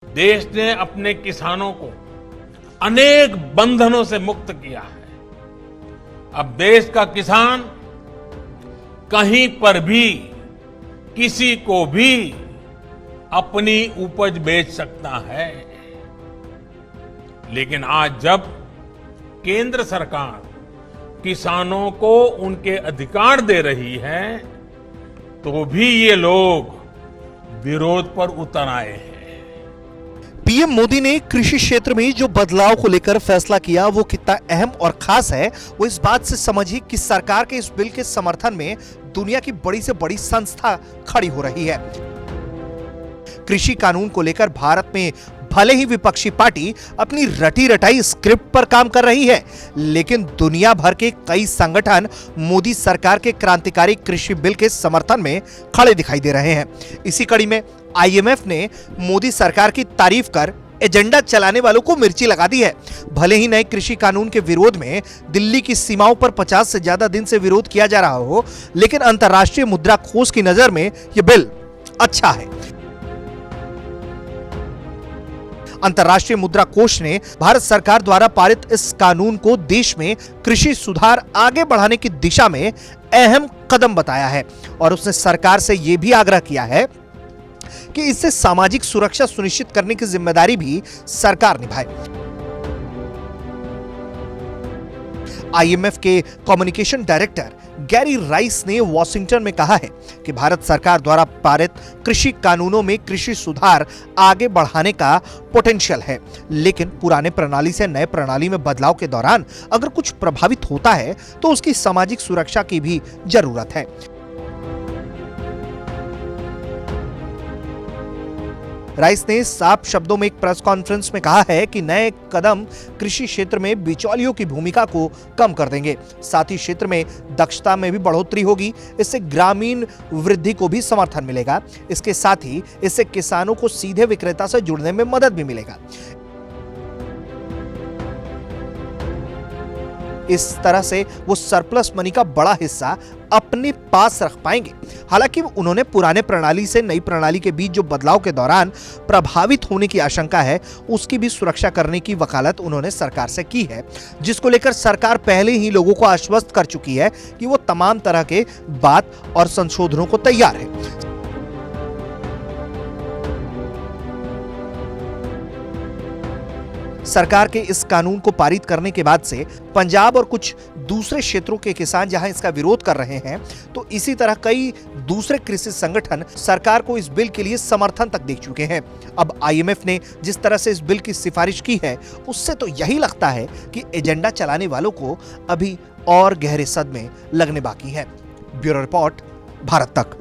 देश ने अपने किसानों को अनेक बंधनों से मुक्त किया है। अब देश का किसान कहीं पर भी किसी को भी अपनी उपज बेच सकता है। लेकिन आज जब केंद्र सरकार किसानों को उनके अधिकार दे रही है, तो भी ये लोग विरोध पर उतर आए हैं। पीएम मोदी ने कृषि क्षेत्र में जो बदलाव को लेकर फैसला किया वो कितना अहम और खास है, वो इस बात से समझिए कि सरकार के इस बिल के समर्थन में दुनिया की बड़ी से बड़ी संस्था खड़ी हो रही है। कृषि कानून को लेकर भारत में भले ही विपक्षी पार्टी अपनी रटी रटाई स्क्रिप्ट पर काम कर रही है, लेकिन दुनिया भर के कई संगठन मोदी सरकार के क्रांतिकारी कृषि बिल के समर्थन में खड़े दिखाई दे रहे हैं। इसी कड़ी में आईएमएफ ने मोदी सरकार की तारीफ कर एजेंडा चलाने वालों को मिर्ची लगा दी है। भले ही नए कृषि कानून के विरोध में दिल्ली की सीमाओं पर 50 से ज्यादा दिन से विरोध किया जा रहा हो, लेकिन अंतर्राष्ट्रीय मुद्रा कोष की नजर में यह बिल अच्छा है। अंतर्राष्ट्रीय मुद्रा कोष ने भारत सरकार द्वारा पारित इस कानून को देश में कृषि सुधार आगे बढ़ाने की दिशा में अहम कदम बताया है और उसने सरकार से यह भी आग्रह किया है कि इससे सामाजिक सुरक्षा सुनिश्चित करने की जिम्मेदारी भी सरकार निभाए। आईएमएफ के कम्युनिकेशन डायरेक्टर गैरी राइस ने वॉशिंगटन में कहा है कि भारत सरकार द्वारा पारित कृषि कानूनों में कृषि सुधार आगे बढ़ाने का पोटेंशियल है, लेकिन पुराने प्रणाली से नए प्रणाली में बदलाव के दौरान अगर कुछ प्रभावित होता है तो उसकी सामाजिक सुरक्षा की भी जरूरत है। राइस ने साफ शब्दों में एक प्रेस कॉन्फ्रेंस में कहा है कि नए कदम कृषि क्षेत्र में बिचौलियों की भूमिका को कम कर देंगे, साथ ही क्षेत्र में दक्षता में भी बढ़ोतरी होगी। इससे ग्रामीण वृद्धि को भी समर्थन मिलेगा। इसके साथ ही इससे किसानों को सीधे विक्रेता से जुड़ने में मदद भी मिलेगा। इस तरह से वो सरप्लस मनी का बड़ा हिस्सा अपने पास रख पाएंगे। हालांकि उन्होंने पुराने प्रणाली से नई प्रणाली के बीच जो बदलाव के दौरान प्रभावित होने की आशंका है, उसकी भी सुरक्षा करने की वकालत उन्होंने सरकार से की है, जिसको लेकर सरकार पहले ही लोगों को आश्वस्त कर चुकी है कि वो तमाम तरह के बात और संशोधनों को तैयार है। सरकार के इस कानून को पारित करने के बाद से पंजाब और कुछ दूसरे क्षेत्रों के किसान जहां इसका विरोध कर रहे हैं, तो इसी तरह कई दूसरे कृषि संगठन सरकार को इस बिल के लिए समर्थन तक दे चुके हैं। अब आईएमएफ ने जिस तरह से इस बिल की सिफारिश की है, उससे तो यही लगता है कि एजेंडा चलाने वालों को अभी और गहरे सदमे लगने बाकी है। ब्यूरो रिपोर्ट, भारत तक।